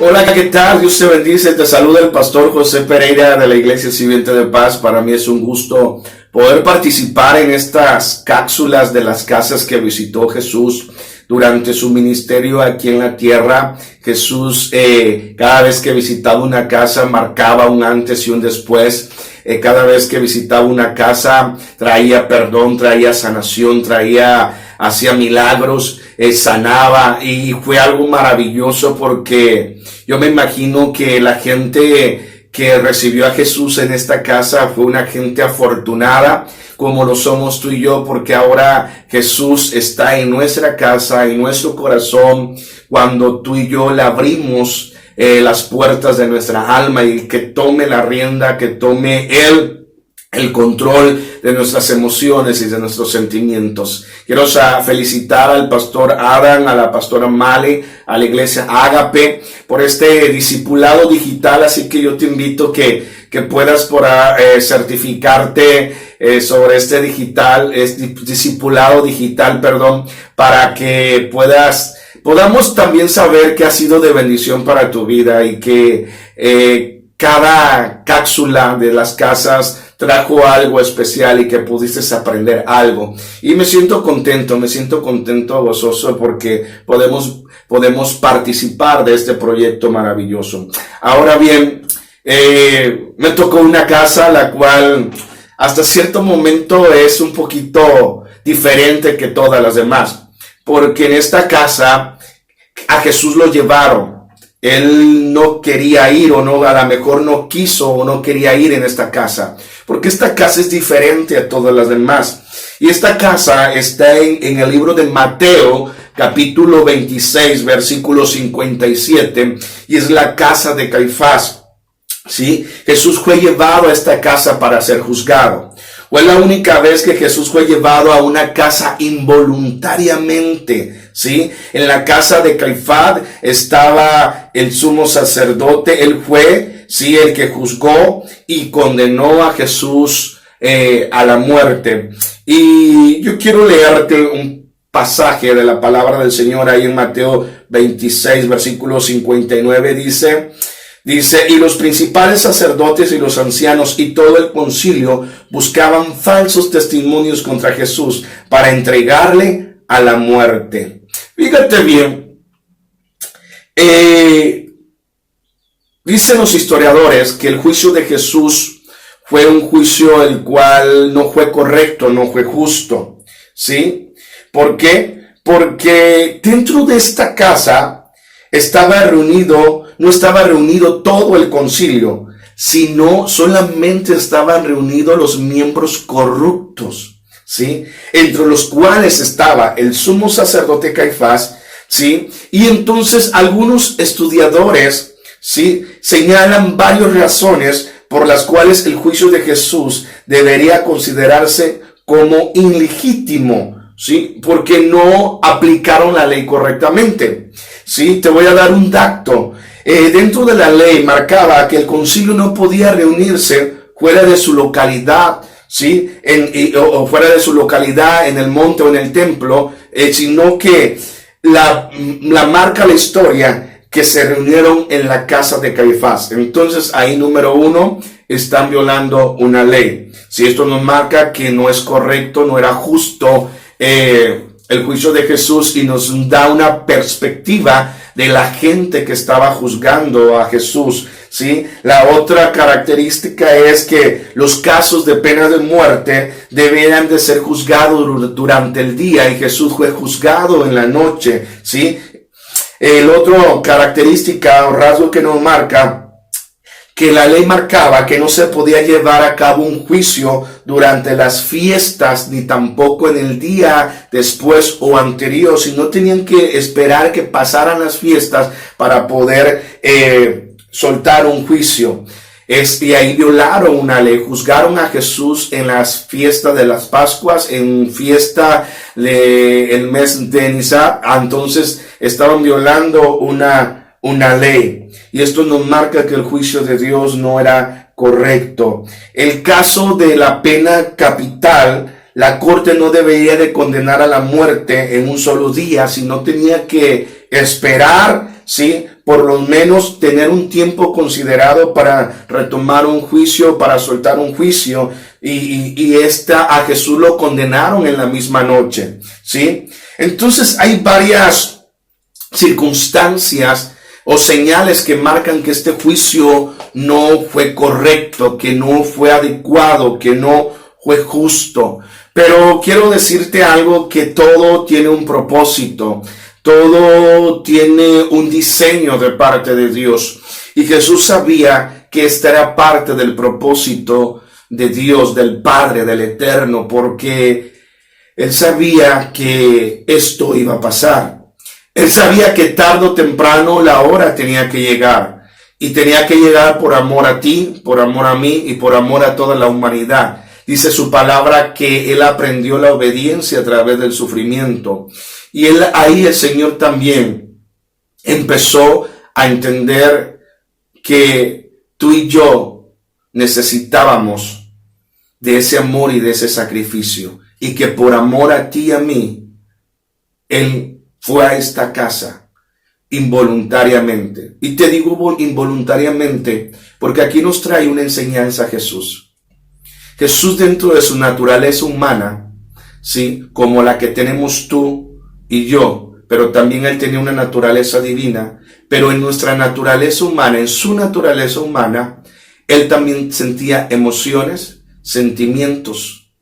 Hola, ¿qué tal? Dios te bendice. Te saluda el pastor José Pereira de la Iglesia Sirviente de Paz. Para mí es un gusto poder participar en estas cápsulas de las casas que visitó Jesús durante su ministerio aquí en la tierra. Jesús, cada vez que visitaba una casa, marcaba un antes y un después. Cada vez que visitaba una casa, traía perdón, traía sanación, hacía milagros, sanaba, y fue algo maravilloso porque yo me imagino que la gente que recibió a Jesús en esta casa fue una gente afortunada, como lo somos tú y yo, porque ahora Jesús está en nuestra casa, en nuestro corazón, cuando tú y yo le abrimos las puertas de nuestra alma y que tome la rienda, que tome el control de nuestras emociones y de nuestros sentimientos. Quiero felicitar al pastor Adam, a la pastora Male, a la iglesia Ágape por este discipulado digital, así que yo te invito que puedas certificarte sobre este discipulado digital, para que podamos también saber que ha sido de bendición para tu vida y que cada cápsula de las casas trajo algo especial y que pudiste aprender algo. Y me siento contento, gozoso, porque podemos participar de este proyecto maravilloso. Ahora bien, me tocó una casa la cual hasta cierto momento es un poquito diferente que todas las demás, porque en esta casa a Jesús lo llevaron. Él no quería ir, o no, a lo mejor no quiso o no quería ir en esta casa, porque esta casa es diferente a todas las demás. Y esta casa está en el libro de Mateo, capítulo 26, versículo 57, y es la casa de Caifás. ¿Sí? Jesús fue llevado a esta casa para ser juzgado. Fue la única vez que Jesús fue llevado a una casa involuntariamente, ¿sí? En la casa de Caifás estaba el sumo sacerdote. Él fue, ¿sí?, el que juzgó y condenó a Jesús a la muerte. Y yo quiero leerte un pasaje de la palabra del Señor ahí en Mateo 26, versículo 59. Dice, y los principales sacerdotes y los ancianos y todo el concilio buscaban falsos testimonios contra Jesús para entregarle a la muerte. Fíjate bien, dicen los historiadores que el juicio de Jesús fue un juicio el cual no fue correcto, no fue justo, ¿sí? ¿Por qué? Porque dentro de esta casa no estaba reunido todo el concilio, sino solamente estaban reunidos los miembros corruptos, ¿sí? Entre los cuales estaba el sumo sacerdote Caifás, ¿sí? Y entonces algunos estudiadores, ¿sí?, señalan varias razones por las cuales el juicio de Jesús debería considerarse como ilegítimo, ¿sí?, porque no aplicaron la ley correctamente. Sí, te voy a dar un dato. Dentro de la ley marcaba que el concilio no podía reunirse fuera de su localidad, ¿sí?, o fuera de su localidad en el monte o en el templo, sino que la marca la historia que se reunieron en la casa de Caifás. Entonces ahí, número uno, están violando una ley. Si esto nos marca que no es correcto, no era justo el juicio de Jesús, y nos da una perspectiva de la gente que estaba juzgando a Jesús, ¿sí? La otra característica es que los casos de pena de muerte deberían de ser juzgados durante el día, y Jesús fue juzgado en la noche, ¿sí? El otro característica o rasgo que nos marca que la ley marcaba que no se podía llevar a cabo un juicio durante las fiestas, ni tampoco en el día después o anterior, sino tenían que esperar que pasaran las fiestas para poder soltar un juicio. Y ahí violaron una ley, juzgaron a Jesús en las fiestas de las Pascuas, en fiesta del mes de Nisan. Entonces estaban violando una ley. Y esto nos marca que el juicio de Dios no era correcto. El caso de la pena capital, la corte no debería de condenar a la muerte en un solo día, sino tenía que esperar, ¿sí?, por lo menos tener un tiempo considerado para retomar un juicio, para soltar un juicio, y a Jesús lo condenaron en la misma noche, ¿sí? Entonces hay varias circunstancias o señales que marcan que este juicio no fue correcto, que no fue adecuado, que no fue justo. Pero quiero decirte algo, que todo tiene un propósito. Todo tiene un diseño de parte de Dios. Y Jesús sabía que esta era parte del propósito de Dios, del Padre, del Eterno, porque Él sabía que esto iba a pasar. Él sabía que tarde o temprano la hora tenía que llegar. Y tenía que llegar por amor a ti, por amor a mí y por amor a toda la humanidad. Dice su palabra que Él aprendió la obediencia a través del sufrimiento. Y ahí el Señor también empezó a entender que tú y yo necesitábamos de ese amor y de ese sacrificio. Y que por amor a ti y a mí, Él fue a esta casa involuntariamente. Y te digo involuntariamente porque aquí nos trae una enseñanza Jesús. Jesús, dentro de su naturaleza humana, ¿sí?, como la que tenemos tú y yo, pero también Él tenía una naturaleza divina, pero en nuestra naturaleza humana, en su naturaleza humana, Él también sentía emociones, sentimientos.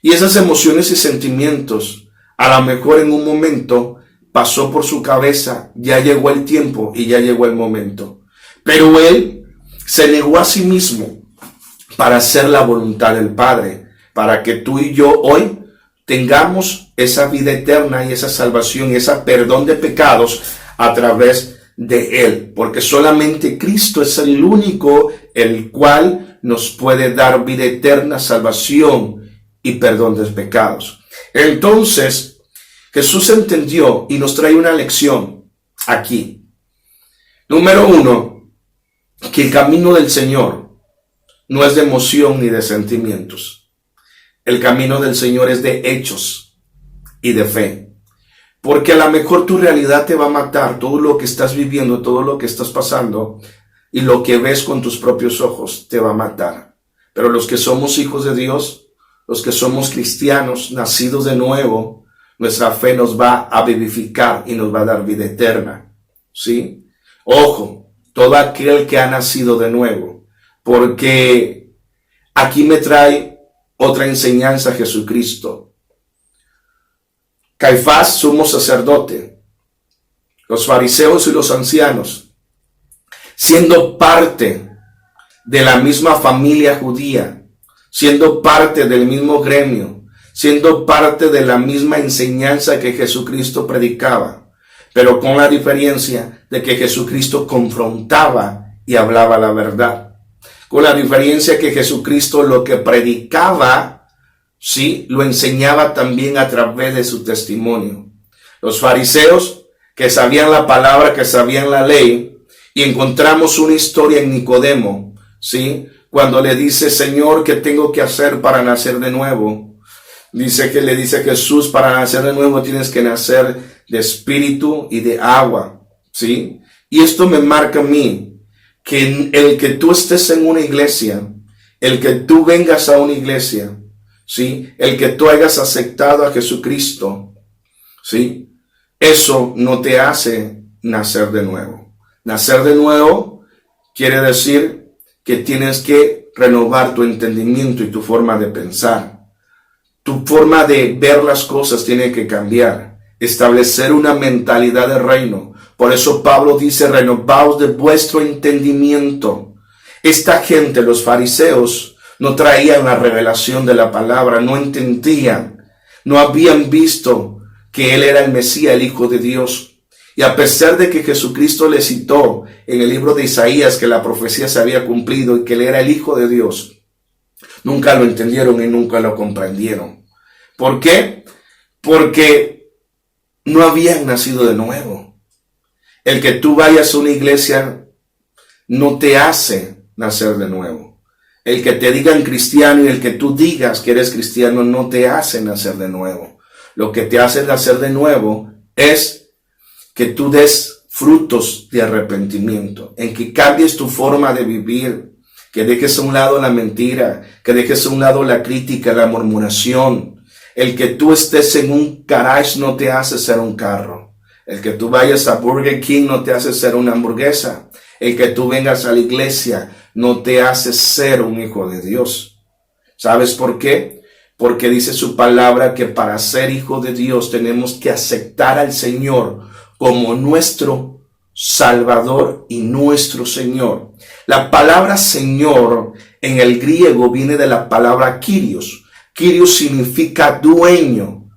Y esas emociones y sentimientos, a lo mejor en un momento pasó por su cabeza, ya llegó el tiempo y ya llegó el momento. Pero Él se negó a sí mismo para hacer la voluntad del Padre, para que tú y yo hoy tengamos esa vida eterna y esa salvación y ese perdón de pecados a través de Él. Porque solamente Cristo es el único el cual nos puede dar vida eterna, salvación y perdón de pecados. Entonces, Jesús entendió y nos trae una lección aquí. Número 1, que el camino del Señor no es de emoción ni de sentimientos. El camino del Señor es de hechos y de fe. Porque a lo mejor tu realidad te va a matar, todo lo que estás viviendo, todo lo que estás pasando y lo que ves con tus propios ojos te va a matar. Pero los que somos hijos de Dios, los que somos cristianos, nacidos de nuevo, nuestra fe nos va a vivificar y nos va a dar vida eterna. ¿Sí? Ojo, todo aquel que ha nacido de nuevo, porque aquí me trae otra enseñanza Jesucristo. Caifás, sumo sacerdote, los fariseos y los ancianos, siendo parte de la misma familia judía, siendo parte del mismo gremio, siendo parte de la misma enseñanza que Jesucristo predicaba, pero con la diferencia de que Jesucristo confrontaba y hablaba la verdad. Con la diferencia que Jesucristo lo que predicaba, sí, lo enseñaba también a través de su testimonio. Los fariseos, que sabían la palabra, que sabían la ley, y encontramos una historia en Nicodemo, sí, cuando le dice, Señor, ¿qué tengo que hacer para nacer de nuevo? Dice que le dice Jesús, para nacer de nuevo tienes que nacer de espíritu y de agua, sí. Y esto me marca a mí, que el que tú estés en una iglesia, el que tú vengas a una iglesia, ¿sí?, el que tú hayas aceptado a Jesucristo, ¿sí?, eso no te hace nacer de nuevo. Nacer de nuevo quiere decir que tienes que renovar tu entendimiento y tu forma de pensar. Tu forma de ver las cosas tiene que cambiar. Establecer una mentalidad de reino. Por eso Pablo dice, renovaos de vuestro entendimiento. Esta gente, los fariseos, no traían la revelación de la palabra, no entendían, no habían visto que Él era el Mesías, el Hijo de Dios. Y a pesar de que Jesucristo le citó en el libro de Isaías que la profecía se había cumplido y que Él era el Hijo de Dios, nunca lo entendieron y nunca lo comprendieron. ¿Por qué? Porque no habían nacido de nuevo. El que tú vayas a una iglesia no te hace nacer de nuevo. El que te digan cristiano y el que tú digas que eres cristiano no te hace nacer de nuevo. Lo que te hace nacer de nuevo es que tú des frutos de arrepentimiento, en que cambies tu forma de vivir, que dejes a un lado la mentira, que dejes a un lado la crítica, la murmuración. El que tú estés en un garage no te hace ser un carro. El que tú vayas a Burger King no te hace ser una hamburguesa. El que tú vengas a la iglesia no te hace ser un hijo de Dios. ¿Sabes por qué? Porque dice su palabra que para ser hijo de Dios tenemos que aceptar al Señor como nuestro Salvador y nuestro Señor. La palabra Señor en el griego viene de la palabra Kyrios. Kyrios significa dueño.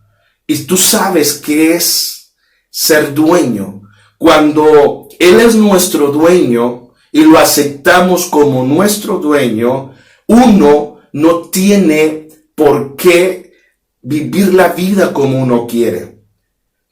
Y tú sabes qué es ser dueño. Cuando Él es nuestro dueño y lo aceptamos como nuestro dueño, uno no tiene por qué vivir la vida como uno quiere.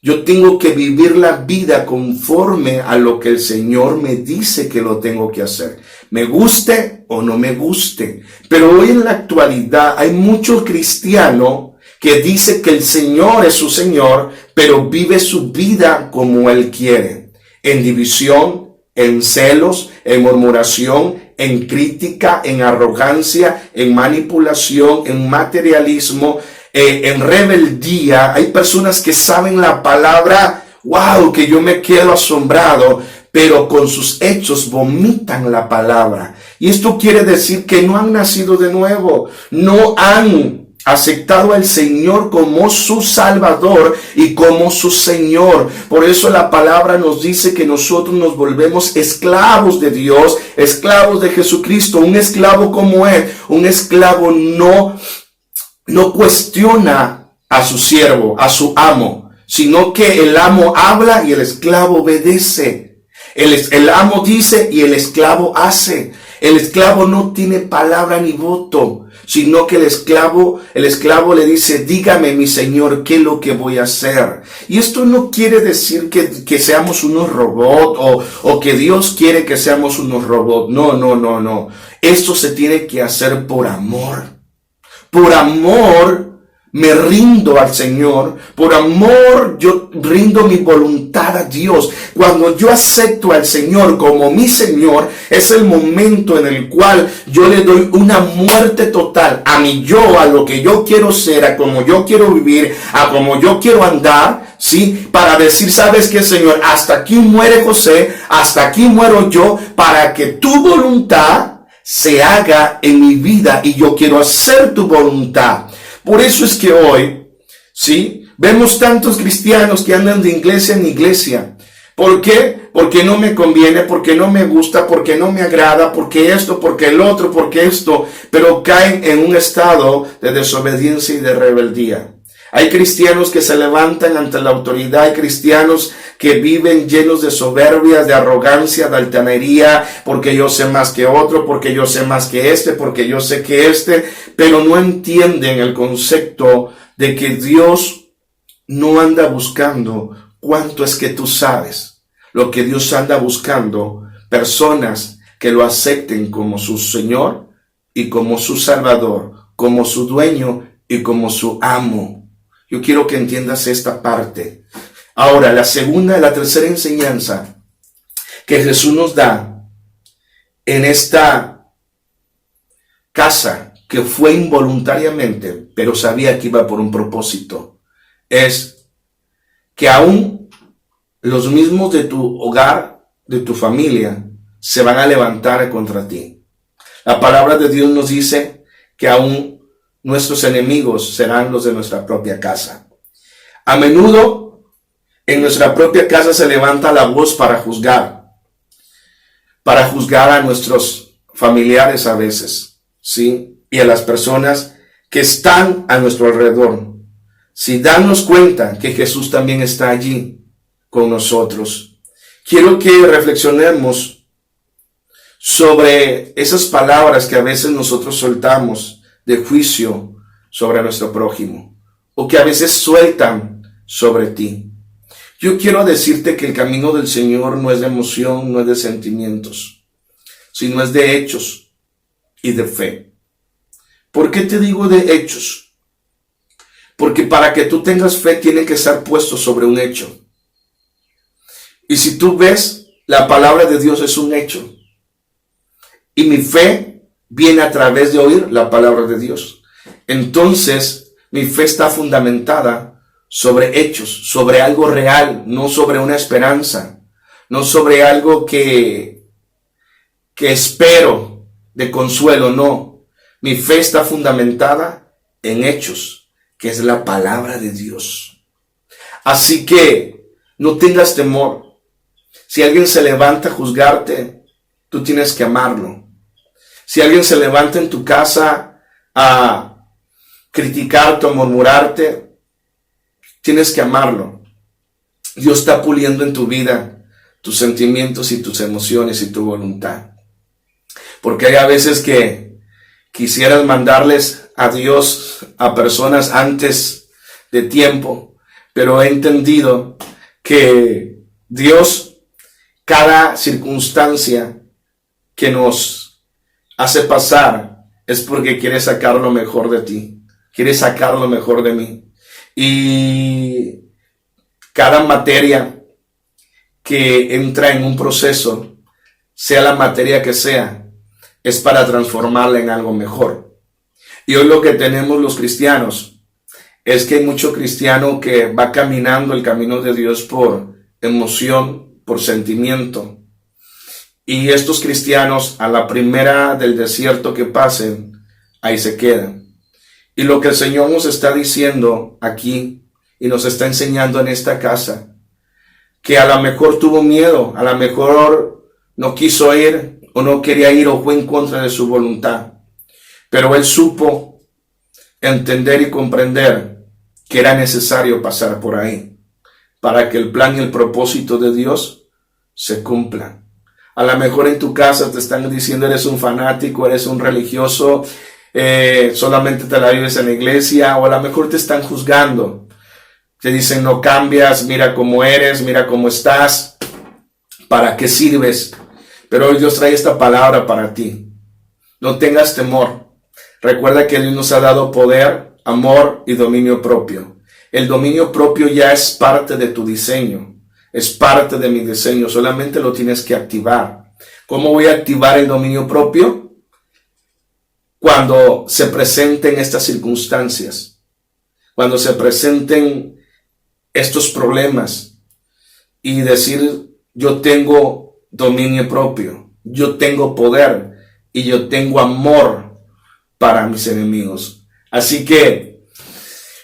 Yo tengo que vivir la vida conforme a lo que el Señor me dice que lo tengo que hacer. Me guste o no me guste. Pero hoy en la actualidad hay muchos cristianos que dicen que el Señor es su Señor, pero vive su vida como Él quiere. En división, en celos, en murmuración, en crítica, en arrogancia, en manipulación, en materialismo, en rebeldía. Hay personas que saben la palabra, wow, que yo me quedo asombrado, pero con sus hechos vomitan la palabra. Y esto quiere decir que no han nacido de nuevo, no han aceptado al Señor como su Salvador y como su Señor. Por eso la palabra nos dice que nosotros nos volvemos esclavos de Dios, esclavos de Jesucristo. Un esclavo como Él, un esclavo no cuestiona a su siervo, a su amo, sino que el amo habla y el esclavo obedece. El amo dice y el esclavo hace. El esclavo no tiene palabra ni voto, sino que el esclavo le dice, dígame mi Señor, ¿qué es lo que voy a hacer? Y esto no quiere decir que seamos unos robots o que Dios quiere que seamos unos robots. No. Esto se tiene que hacer por amor. Por amor me rindo al Señor. Por amor yo rindo mi voluntad a Dios. Cuando yo acepto al Señor como mi Señor, es el momento en el cual yo le doy una muerte total a mi yo, a lo que yo quiero ser, a como yo quiero vivir, a como yo quiero andar, ¿sí? Para decir, ¿sabes qué, Señor? Hasta aquí muere José, hasta aquí muero yo, para que tu voluntad se haga en mi vida y yo quiero hacer tu voluntad. Por eso es que hoy, ¿sí? Vemos tantos cristianos que andan de iglesia en iglesia. ¿Por qué? Porque no me conviene, porque no me gusta, porque no me agrada, porque esto, porque el otro, porque esto, pero caen en un estado de desobediencia y de rebeldía. Hay cristianos que se levantan ante la autoridad, hay cristianos que viven llenos de soberbia, de arrogancia, de altanería, porque yo sé más que otro, porque yo sé más que este, porque yo sé que este, pero no entienden el concepto de que Dios no anda buscando cuánto es que tú sabes. Lo que Dios anda buscando, personas que lo acepten como su Señor y como su Salvador, como su dueño y como su amo. Yo quiero que entiendas esta parte. Ahora, la tercera enseñanza que Jesús nos da en esta casa que fue involuntariamente, pero sabía que iba por un propósito, es que aún los mismos de tu hogar, de tu familia, se van a levantar contra ti. La palabra de Dios nos dice que aún nuestros enemigos serán los de nuestra propia casa. A menudo en nuestra propia casa se levanta la voz para juzgar a nuestros familiares a veces, ¿sí? Y a las personas que están a nuestro alrededor. Si darnos cuenta que Jesús también está allí con nosotros. Quiero que reflexionemos sobre esas palabras que a veces nosotros soltamos de juicio sobre nuestro prójimo, o que a veces sueltan sobre ti. Yo quiero decirte que el camino del Señor no es de emoción, no es de sentimientos, sino es de hechos y de fe. ¿Por qué te digo de hechos? Porque para que tú tengas fe tiene que estar puesto sobre un hecho. Y si tú ves, la palabra de Dios es un hecho. Y mi fe viene a través de oír la palabra de Dios. Entonces, mi fe está fundamentada sobre hechos, sobre algo real, no sobre una esperanza, no sobre algo que espero de consuelo, no. Mi fe está fundamentada en hechos, que es la palabra de Dios. Así que no tengas temor. Si alguien se levanta a juzgarte, tú tienes que amarlo. Si alguien se levanta en tu casa a criticarte o murmurarte, tienes que amarlo. Dios está puliendo en tu vida tus sentimientos y tus emociones y tu voluntad. Porque hay a veces que quisieras mandarles a Dios a personas antes de tiempo, pero he entendido que Dios, cada circunstancia que nos hace pasar es porque quiere sacar lo mejor de ti, quiere sacar lo mejor de mí. Y cada materia que entra en un proceso, sea la materia que sea, es para transformarla en algo mejor. Y hoy lo que tenemos los cristianos es que hay mucho cristiano que va caminando el camino de Dios por emoción, por sentimiento. Y estos cristianos, a la primera del desierto que pasen, ahí se quedan. Y lo que el Señor nos está diciendo aquí y nos está enseñando en esta casa, que a lo mejor tuvo miedo, a lo mejor no quiso ir o no quería ir o fue en contra de su voluntad, pero él supo entender y comprender que era necesario pasar por ahí para que el plan y el propósito de Dios se cumplan. A lo mejor en tu casa te están diciendo eres un fanático, eres un religioso, solamente te la vives en la iglesia, o a lo mejor te están juzgando. Te dicen no cambias, mira cómo eres, mira cómo estás, ¿para qué sirves? Pero hoy Dios trae esta palabra para ti. No tengas temor. Recuerda que Dios nos ha dado poder, amor y dominio propio. El dominio propio ya es parte de tu diseño. Es parte de mi diseño. Solamente lo tienes que activar. ¿Cómo voy a activar el dominio propio? Cuando se presenten estas circunstancias. Cuando se presenten estos problemas. Y decir, yo tengo dominio propio, yo tengo poder y yo tengo amor para mis enemigos. Así que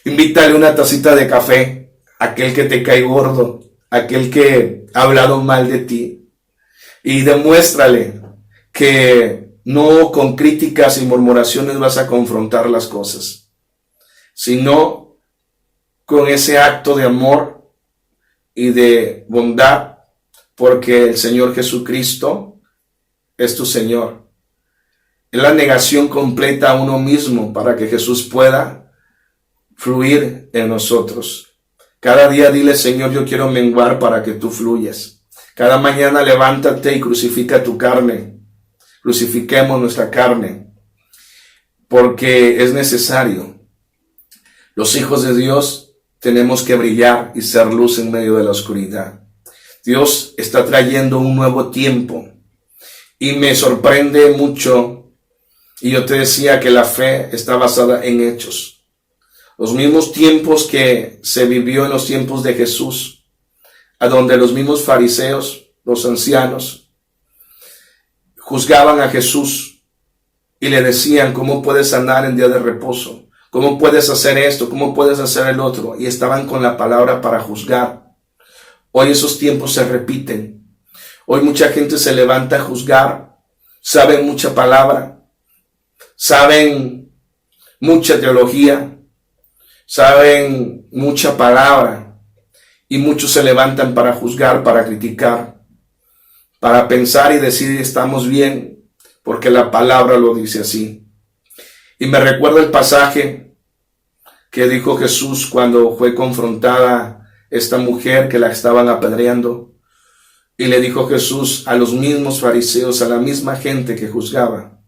invítale una tacita de café a aquel que te cae gordo, a aquel que ha hablado mal de ti, y demuéstrale que no con críticas y murmuraciones vas a confrontar las cosas, sino con ese acto de amor y de bondad, porque el Señor Jesucristo es tu Señor. Es la negación completa a uno mismo para que Jesús pueda fluir en nosotros. Cada día dile, Señor, yo quiero menguar para que tú fluyas. Cada mañana levántate y crucifica tu carne. Crucifiquemos nuestra carne, porque es necesario. Los hijos de Dios tenemos que brillar y ser luz en medio de la oscuridad. Dios está trayendo un nuevo tiempo y me sorprende mucho, y yo te decía que la fe está basada en hechos. Los mismos tiempos que se vivió en los tiempos de Jesús, a donde los mismos fariseos, los ancianos, juzgaban a Jesús y le decían, ¿cómo puedes sanar en día de reposo? ¿Cómo puedes hacer esto? ¿Cómo puedes hacer el otro? Y estaban con la palabra para juzgar. Hoy esos tiempos se repiten. Hoy mucha gente se levanta a juzgar, saben mucha palabra, saben mucha teología, saben mucha palabra, y muchos se levantan para juzgar, para criticar, para pensar y decir estamos bien, porque la palabra lo dice así. Y me recuerda el pasaje que dijo Jesús cuando fue confrontada esta mujer que la estaban apedreando, y le dijo Jesús a los mismos fariseos, a la misma gente que juzgaba,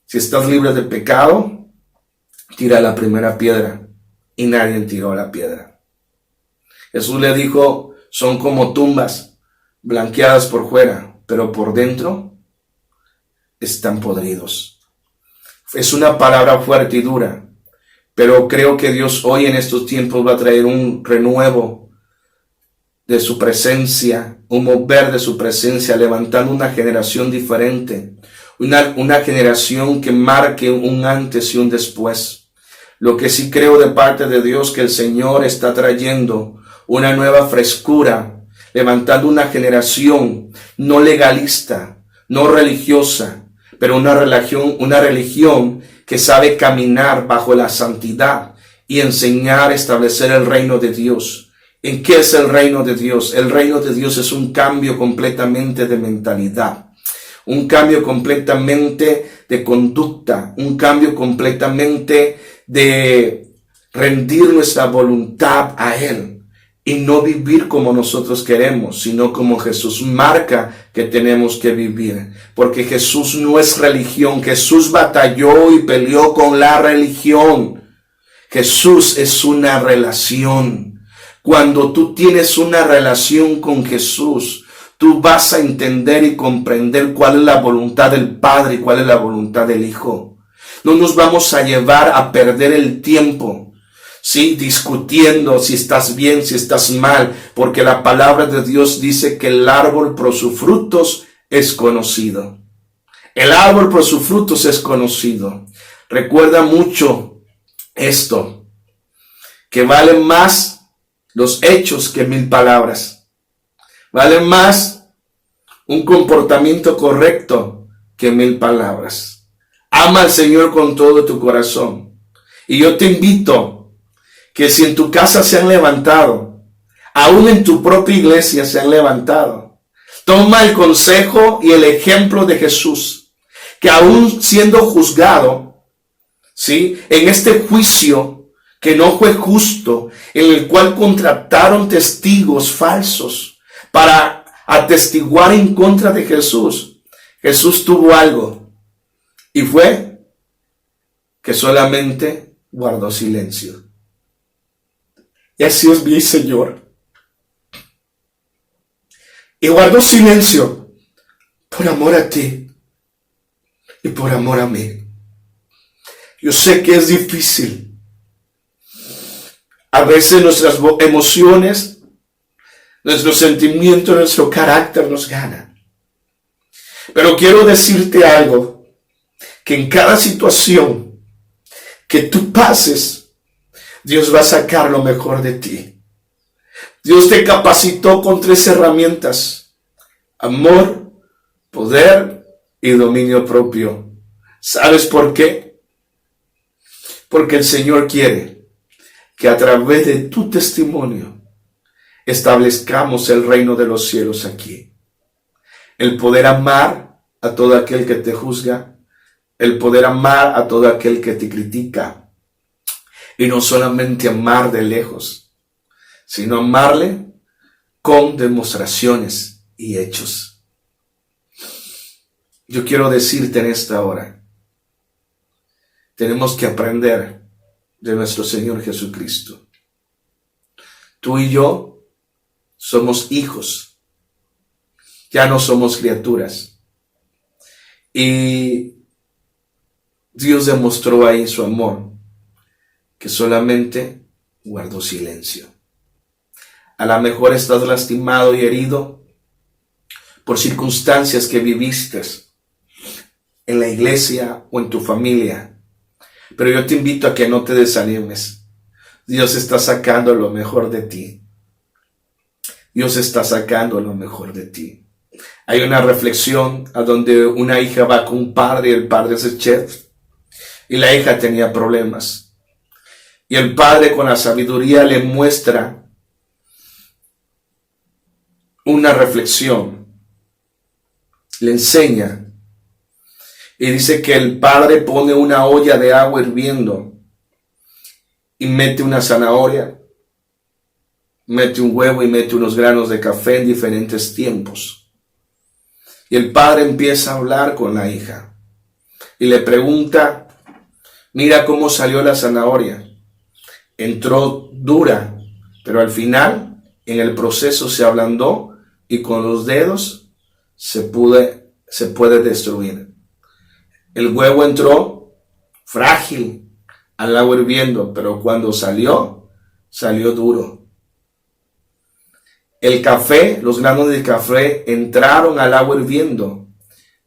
si estás libre de pecado, tira la primera piedra, y nadie tiró la piedra. Jesús le dijo, son como tumbas, blanqueadas por fuera, pero por dentro están podridos. Es una palabra fuerte y dura, pero creo que Dios hoy en estos tiempos va a traer un renuevo de su presencia, un mover de su presencia, levantando una generación diferente, una generación que marque un antes y un después. Lo que sí creo de parte de Dios, que el Señor está trayendo una nueva frescura, levantando una generación no legalista, no religiosa, pero una religión que sabe caminar bajo la santidad y enseñar a establecer el reino de Dios. ¿En qué es el reino de Dios? El reino de Dios es un cambio completamente de mentalidad, un cambio completamente de conducta, un cambio completamente de rendir nuestra voluntad a Él y no vivir como nosotros queremos, sino como Jesús marca que tenemos que vivir. Porque Jesús no es religión. Jesús batalló y peleó con la religión. Jesús es una relación. Cuando tú tienes una relación con Jesús, tú vas a entender y comprender cuál es la voluntad del Padre y cuál es la voluntad del Hijo. No nos vamos a llevar a perder el tiempo, ¿sí? Discutiendo si estás bien, si estás mal, porque la palabra de Dios dice que el árbol por sus frutos es conocido. El árbol por sus frutos es conocido. Recuerda mucho esto, que valen más los hechos que 1000 palabras. Valen más un comportamiento correcto que 1000 palabras. Ama al Señor con todo tu corazón. Y yo te invito que si en tu casa se han levantado, aún en tu propia iglesia se han levantado, toma el consejo y el ejemplo de Jesús, que aún siendo juzgado, ¿sí?, en este juicio que no fue justo, en el cual contrataron testigos falsos para atestiguar en contra de Jesús, Jesús tuvo algo, y fue que solamente guardó silencio. Y así es mi Señor. Y guardó silencio por amor a ti y por amor a mí. Yo sé que es difícil. A veces nuestras emociones, nuestros sentimientos, nuestro carácter nos ganan. Pero quiero decirte algo, que en cada situación que tú pases, Dios va a sacar lo mejor de ti. Dios te capacitó con 3 herramientas: amor, poder y dominio propio. ¿Sabes por qué? Porque el Señor quiere que a través de tu testimonio establezcamos el reino de los cielos aquí. El poder amar a todo aquel que te juzga, el poder amar a todo aquel que te critica, y no solamente amar de lejos, sino amarle con demostraciones y hechos. Yo quiero decirte en esta hora, tenemos que aprender de nuestro Señor Jesucristo. Tú y yo somos hijos, ya no somos criaturas. Y Dios demostró ahí su amor, que solamente guardó silencio. A lo mejor estás lastimado y herido por circunstancias que viviste en la iglesia o en tu familia. Pero yo te invito a que no te desanimes. Dios está sacando lo mejor de ti. Dios está sacando lo mejor de ti. Hay una reflexión a donde una hija va con un padre, y el padre es el chef, y la hija tenía problemas. Y el padre, con la sabiduría, le muestra una reflexión, le enseña. Y dice que el padre pone una olla de agua hirviendo y mete una zanahoria, mete un huevo y mete unos granos de café en diferentes tiempos. Y el padre empieza a hablar con la hija y le pregunta: mira cómo salió la zanahoria. Entró dura, pero al final en el proceso se ablandó y con los dedos se puede destruir. El huevo entró frágil al agua hirviendo, pero cuando salió duro. El café, los granos de café entraron al agua hirviendo,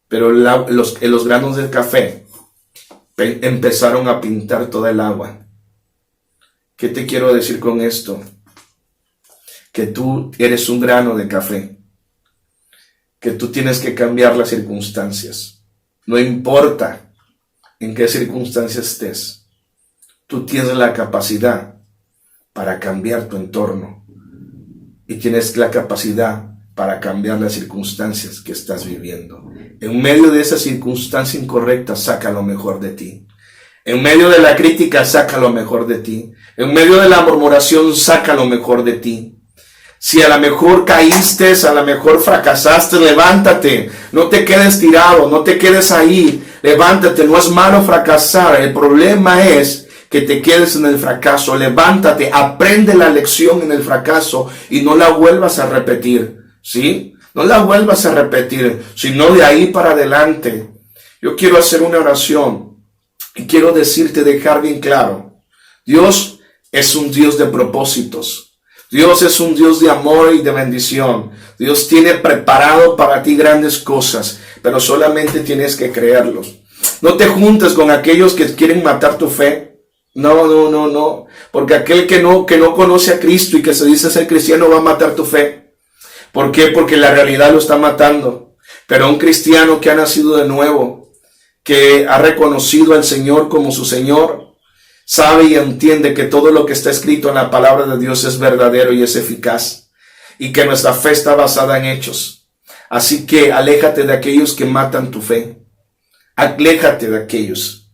pero los granos del café empezaron a pintar toda el agua. ¿Qué te quiero decir con esto? Que tú eres un grano de café, que tú tienes que cambiar las circunstancias. No importa en qué circunstancias estés, tú tienes la capacidad para cambiar tu entorno y tienes la capacidad para cambiar las circunstancias que estás viviendo. En medio de esa circunstancia incorrecta, saca lo mejor de ti. En medio de la crítica, saca lo mejor de ti. En medio de la murmuración, saca lo mejor de ti. Si a lo mejor caíste, a lo mejor fracasaste, levántate. No te quedes tirado, no te quedes ahí. Levántate, no es malo fracasar. El problema es que te quedes en el fracaso. Levántate, aprende la lección en el fracaso y no la vuelvas a repetir. ¿Sí? No la vuelvas a repetir, sino de ahí para adelante. Yo quiero hacer una oración y quiero decirte, dejar bien claro. Dios es un Dios de propósitos. Dios es un Dios de amor y de bendición. Dios tiene preparado para ti grandes cosas, pero solamente tienes que creerlos. No te juntes con aquellos que quieren matar tu fe. No. Porque aquel que no conoce a Cristo y que se dice ser cristiano va a matar tu fe. ¿Por qué? Porque la realidad lo está matando. Pero un cristiano que ha nacido de nuevo, que ha reconocido al Señor como su Señor, sabe y entiende que todo lo que está escrito en la palabra de Dios es verdadero y es eficaz, y que nuestra fe está basada en hechos. Así que aléjate de aquellos que matan tu fe. Aléjate de aquellos.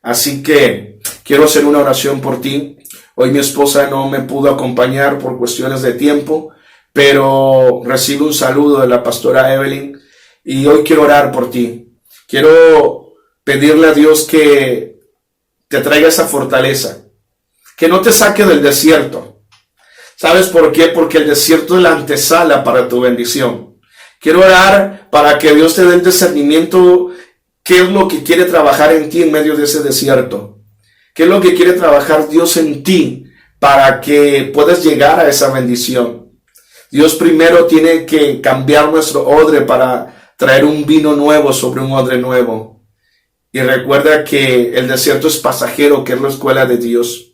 Así que quiero hacer una oración por ti. Hoy mi esposa no me pudo acompañar por cuestiones de tiempo, pero recibo un saludo de la pastora Evelyn y hoy quiero orar por ti. Quiero pedirle a Dios que te traiga esa fortaleza, que no te saque del desierto. ¿Sabes por qué? Porque el desierto es la antesala para tu bendición. Quiero orar para que Dios te dé el discernimiento, qué es lo que quiere trabajar en ti en medio de ese desierto. ¿Qué es lo que quiere trabajar Dios en ti para que puedas llegar a esa bendición? Dios primero tiene que cambiar nuestro odre para traer un vino nuevo sobre un odre nuevo. Y recuerda que el desierto es pasajero, que es la escuela de Dios.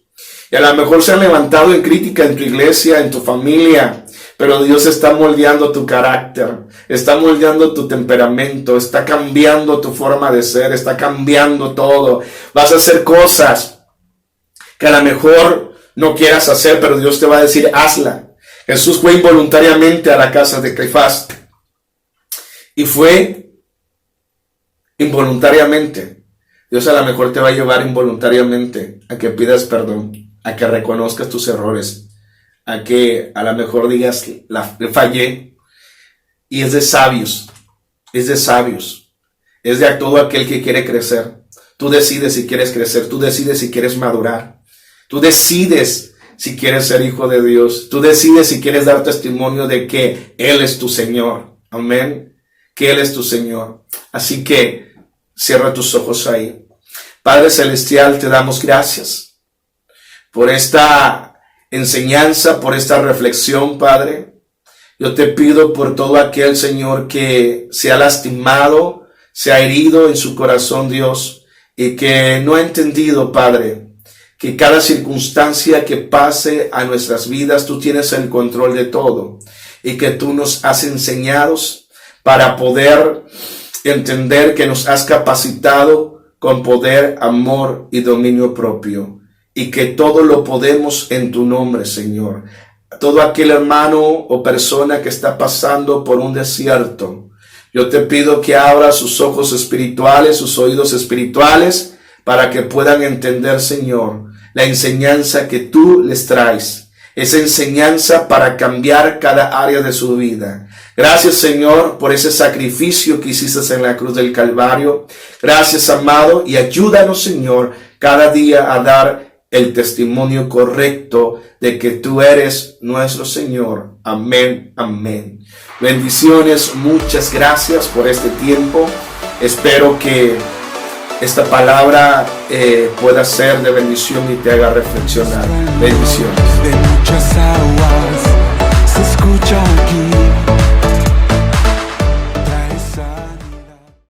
Y a lo mejor se han levantado en crítica en tu iglesia, en tu familia, pero Dios está moldeando tu carácter, está moldeando tu temperamento, está cambiando tu forma de ser, está cambiando todo. Vas a hacer cosas que a lo mejor no quieras hacer, pero Dios te va a decir, hazla. Jesús fue involuntariamente a la casa de Caifás y fue involuntariamente. Dios a lo mejor te va a llevar involuntariamente a que pidas perdón, a que reconozcas tus errores, a que a lo mejor digas, fallé. Y es de sabios, es de todo aquel que quiere crecer. Tú decides si quieres crecer, tú decides si quieres madurar, tú decides si quieres ser hijo de Dios. Tú decides si quieres dar testimonio de que Él es tu Señor. Amén. Que Él es tu Señor. Así que cierra tus ojos ahí. Padre Celestial, te damos gracias por esta enseñanza, por esta reflexión, Padre. Yo te pido por todo aquel, Señor, que se ha lastimado, se ha herido en su corazón, Dios, y que no ha entendido, Padre, que cada circunstancia que pase a nuestras vidas, tú tienes el control de todo y que tú nos has enseñado para poder entender que nos has capacitado con poder, amor y dominio propio y que todo lo podemos en tu nombre, Señor. Todo aquel hermano o persona que está pasando por un desierto, yo te pido que abra sus ojos espirituales, sus oídos espirituales, para que puedan entender, Señor, la enseñanza que tú les traes. Esa enseñanza para cambiar cada área de su vida. Gracias, Señor, por ese sacrificio que hiciste en la cruz del Calvario. Gracias, amado, y ayúdanos, Señor, cada día a dar el testimonio correcto de que tú eres nuestro Señor. Amén, amén. Bendiciones, muchas gracias por este tiempo. Espero que esta palabra pueda ser de bendición y te haga reflexionar. Bendiciones.